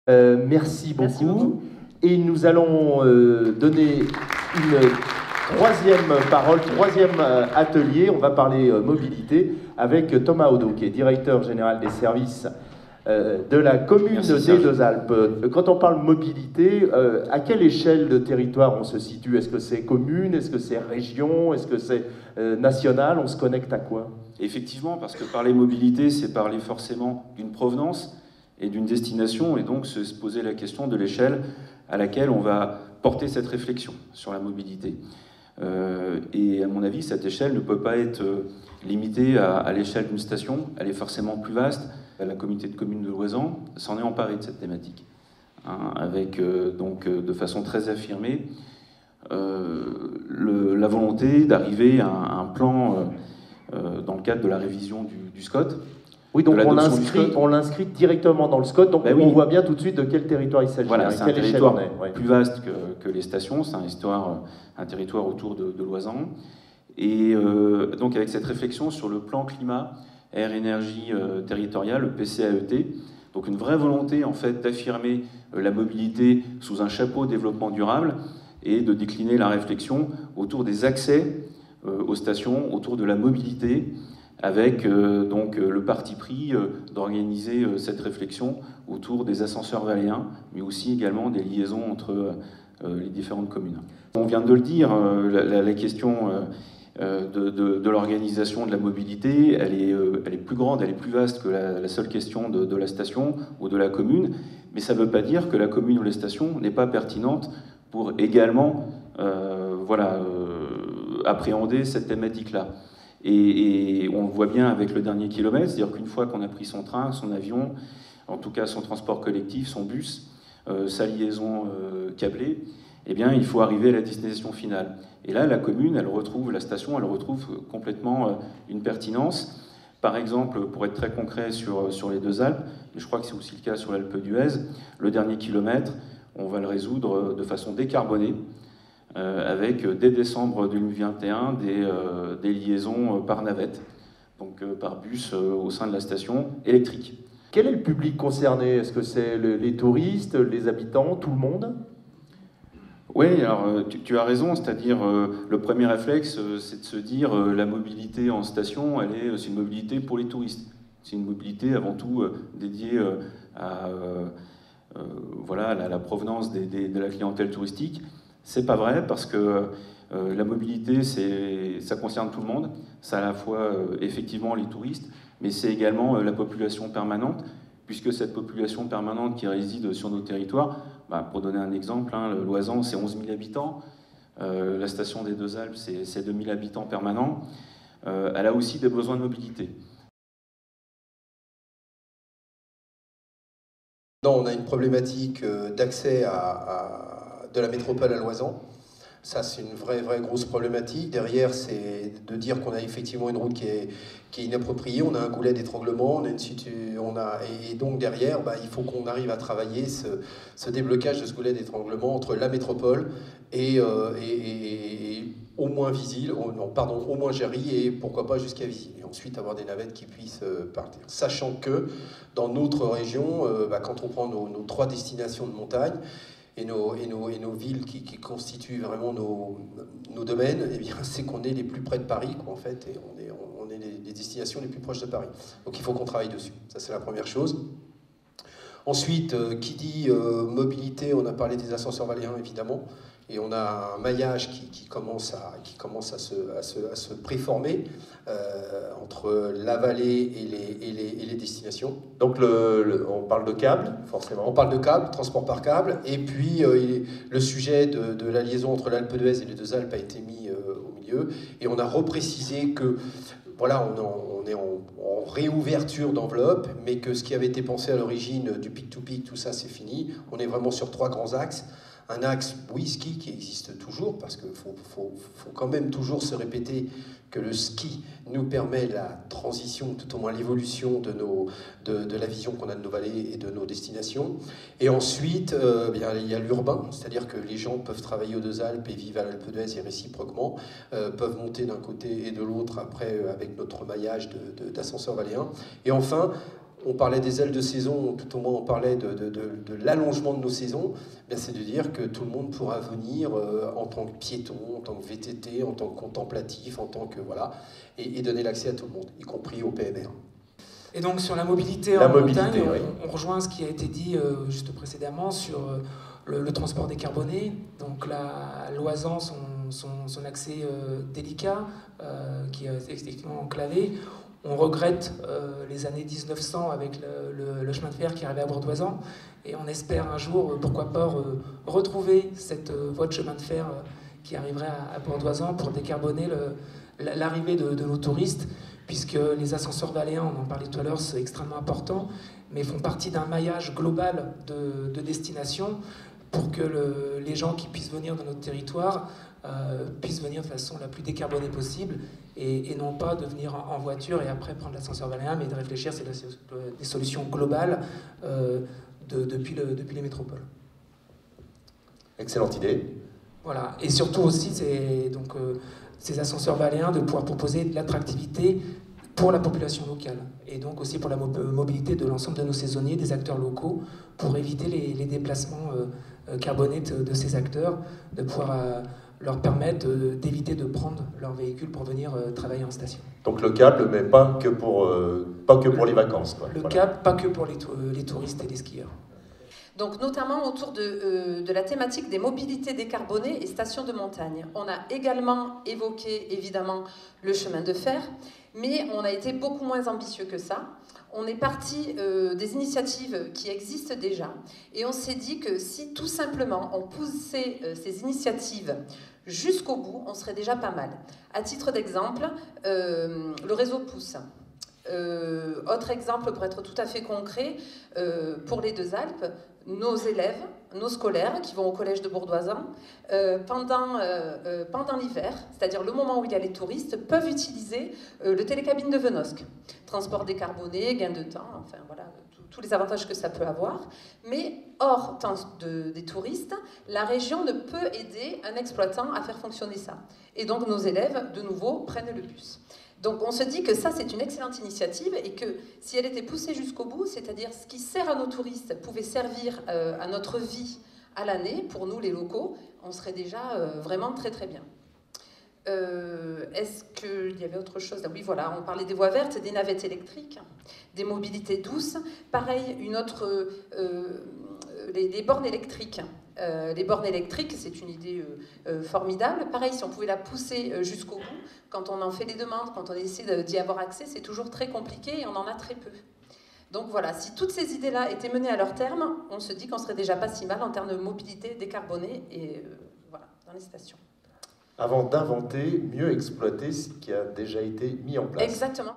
Merci Merci beaucoup. beaucoup. Et nous allons donner une troisième parole, troisième atelier. On va parler mobilité avec Thomas Odo, qui est directeur général des services de la commune Merci, des Serge. Deux-Alpes. Quand on parle mobilité, à quelle échelle de territoire on se situe? Est-ce que c'est commune? Est-ce que c'est région? Est-ce que c'est national? On se connecte à quoi? Effectivement, parce que parler mobilité, c'est parler forcément d'une provenance et d'une destination, et donc se poser la question de l'échelle à laquelle on va porter cette réflexion sur la mobilité. Et à mon avis, cette échelle ne peut pas être limitée à l'échelle d'une station, elle est forcément plus vaste. La communauté de communes de Loisan s'en est emparée de cette thématique, hein, avec donc de façon très affirmée la volonté d'arriver à un plan dans le cadre de la révision du SCOT. Oui, donc de on l'inscrit directement dans le SCOT, donc Ben on oui. voit bien tout de suite de quel territoire il s'agit, Voilà, c'est un quelle échelle territoire on est. Ouais. plus vaste que les stations, c'est un territoire autour de Loisan. Et donc avec cette réflexion sur le plan climat, air, énergie territoriale, le PCAET, donc une vraie volonté en fait d'affirmer la mobilité sous un chapeau développement durable et de décliner la réflexion autour des accès aux stations, autour de la mobilité, avec donc le parti pris d'organiser cette réflexion autour des ascenseurs valléens, mais aussi également des liaisons entre les différentes communes. On vient de le dire, la question de l'organisation de la mobilité, elle est plus grande, elle est plus vaste que la seule question de la station ou de la commune, mais ça ne veut pas dire que la commune ou la station n'est pas pertinente pour également appréhender cette thématique-là. Et on le voit bien avec le dernier kilomètre, c'est-à-dire qu'une fois qu'on a pris son train, son avion, en tout cas son transport collectif, son bus, sa liaison câblée, eh bien, il faut arriver à la destination finale. Et là, la commune, la station, elle retrouve complètement une pertinence. Par exemple, pour être très concret sur les Deux-Alpes, et je crois que c'est aussi le cas sur l'Alpe d'Huez, le dernier kilomètre, on va le résoudre de façon décarbonée, avec dès décembre 2021 des liaisons par navette, donc par bus au sein de la station électrique. Quel est le public concerné? Est-ce que c'est les touristes, les habitants, tout le monde? Oui, alors tu as raison, c'est-à-dire le premier réflexe, c'est de se dire la mobilité en station, c'est une mobilité pour les touristes. C'est une mobilité avant tout dédiée à la provenance de la clientèle touristique. C'est pas vrai parce que la mobilité, ça concerne tout le monde. C'est à la fois effectivement les touristes, mais c'est également la population permanente, puisque cette population permanente qui réside sur nos territoires, pour donner un exemple, le Loisan, c'est 11 000 habitants, la station des Deux-Alpes, c'est 2 000 habitants permanents. Elle a aussi des besoins de mobilité. On a une problématique d'accès de la métropole à Loisan. Ça, c'est une vraie grosse problématique. Derrière, c'est de dire qu'on a effectivement une route qui est inappropriée. On a un goulet d'étranglement, et donc derrière, il faut qu'on arrive à travailler ce déblocage de ce goulet d'étranglement entre la métropole et au moins Visil, au moins Jarry, et pourquoi pas jusqu'à Visil. Et ensuite avoir des navettes qui puissent partir. Sachant que dans notre région, quand on prend nos 3 destinations de montagne, et nos villes qui constituent vraiment nos domaines, eh bien, c'est qu'on est les plus près de Paris, quoi, en fait, et on est les destinations les plus proches de Paris. Donc il faut qu'on travaille dessus. Ça, c'est la première chose. Ensuite, qui dit mobilité, on a parlé des ascenseurs valléens, évidemment, et on a un maillage qui commence à se préformer entre la vallée et les destinations. Donc on parle de câble, forcément. On parle de câble, transport par câble, et puis le sujet de la liaison entre l'Alpe d'Huez et les Deux-Alpes a été mis au milieu, et on a reprécisé que voilà, on est en réouverture d'enveloppe, mais que ce qui avait été pensé à l'origine du pic-to-pic, tout ça, c'est fini. On est vraiment sur 3 grands axes. Un axe whisky qui existe toujours, parce qu'il faut quand même toujours se répéter que le ski nous permet la transition, tout au moins l'évolution de la vision qu'on a de nos vallées et de nos destinations. Et ensuite, il y a l'urbain, c'est-à-dire que les gens peuvent travailler aux Deux-Alpes et vivre à l'Alpe d'Huez et réciproquement, peuvent monter d'un côté et de l'autre après avec notre maillage d'ascenseurs valléens. Et enfin, on parlait des ailes de saison, tout au moins on parlait de l'allongement de nos saisons, c'est de dire que tout le monde pourra venir en tant que piéton, en tant que VTT, en tant que contemplatif, en tant que voilà, et donner l'accès à tout le monde, y compris au PMR. Et donc sur la mobilité en montagne, on rejoint ce qui a été dit juste précédemment sur le transport décarboné. Donc la Loisan, son accès délicat, qui est effectivement enclavé. On regrette les années 1900 avec le chemin de fer qui arrivait à Bourdoisan. Et on espère un jour, pourquoi pas, retrouver cette voie de chemin de fer qui arriverait à Bourdoisan pour décarboner l'arrivée de nos touristes, puisque les ascenseurs valléens, on en parlait tout à l'heure, c'est extrêmement important, mais font partie d'un maillage global de destinations pour que les gens qui puissent venir dans notre territoire puissent venir de façon la plus décarbonée possible et non pas de venir en voiture et après prendre l'ascenseur valléen, mais de réfléchir, c'est des solutions globales depuis les métropoles. Excellente idée. Voilà, et surtout aussi, c'est donc ces ascenseurs valléens de pouvoir proposer de l'attractivité pour la population locale et donc aussi pour la mobilité de l'ensemble de nos saisonniers, des acteurs locaux, pour éviter les déplacements carbonés de ces acteurs, de pouvoir leur permettre d'éviter de prendre leur véhicule pour venir travailler en station. Donc le câble, mais pas que pour les vacances, quoi. Le câble, pas que pour les touristes et les skieurs. Donc notamment autour de la thématique des mobilités décarbonées et stations de montagne. On a également évoqué évidemment le chemin de fer, mais on a été beaucoup moins ambitieux que ça. On est parti des initiatives qui existent déjà et on s'est dit que si tout simplement on poussait ces initiatives jusqu'au bout, on serait déjà pas mal. À titre d'exemple, le réseau Pousse. Autre exemple, pour être tout à fait concret, pour les Deux Alpes, nos élèves, nos scolaires qui vont au collège de Bourdoisan, pendant l'hiver, c'est-à-dire le moment où il y a les touristes, peuvent utiliser le télécabine de Venosque. Transport décarboné, gain de temps, enfin voilà, tous les avantages que ça peut avoir. Mais hors temps des touristes, la région ne peut aider un exploitant à faire fonctionner ça. Et donc nos élèves, de nouveau, prennent le bus. Donc on se dit que ça c'est une excellente initiative et que si elle était poussée jusqu'au bout, c'est-à-dire ce qui sert à nos touristes pouvait servir à notre vie à l'année, pour nous les locaux, on serait déjà vraiment très très bien. Est-ce qu'il y avait autre chose? Oui voilà, on parlait des voies vertes, des navettes électriques, des mobilités douces. Pareil, une autre, les bornes électriques. Les bornes électriques, c'est une idée formidable. Pareil, si on pouvait la pousser jusqu'au bout, quand on en fait des demandes, quand on essaie d'y avoir accès, c'est toujours très compliqué et on en a très peu. Donc voilà, si toutes ces idées-là étaient menées à leur terme, on se dit qu'on serait déjà pas si mal en termes de mobilité décarbonée et voilà, dans les stations. Avant d'inventer, mieux exploiter ce qui a déjà été mis en place. Exactement.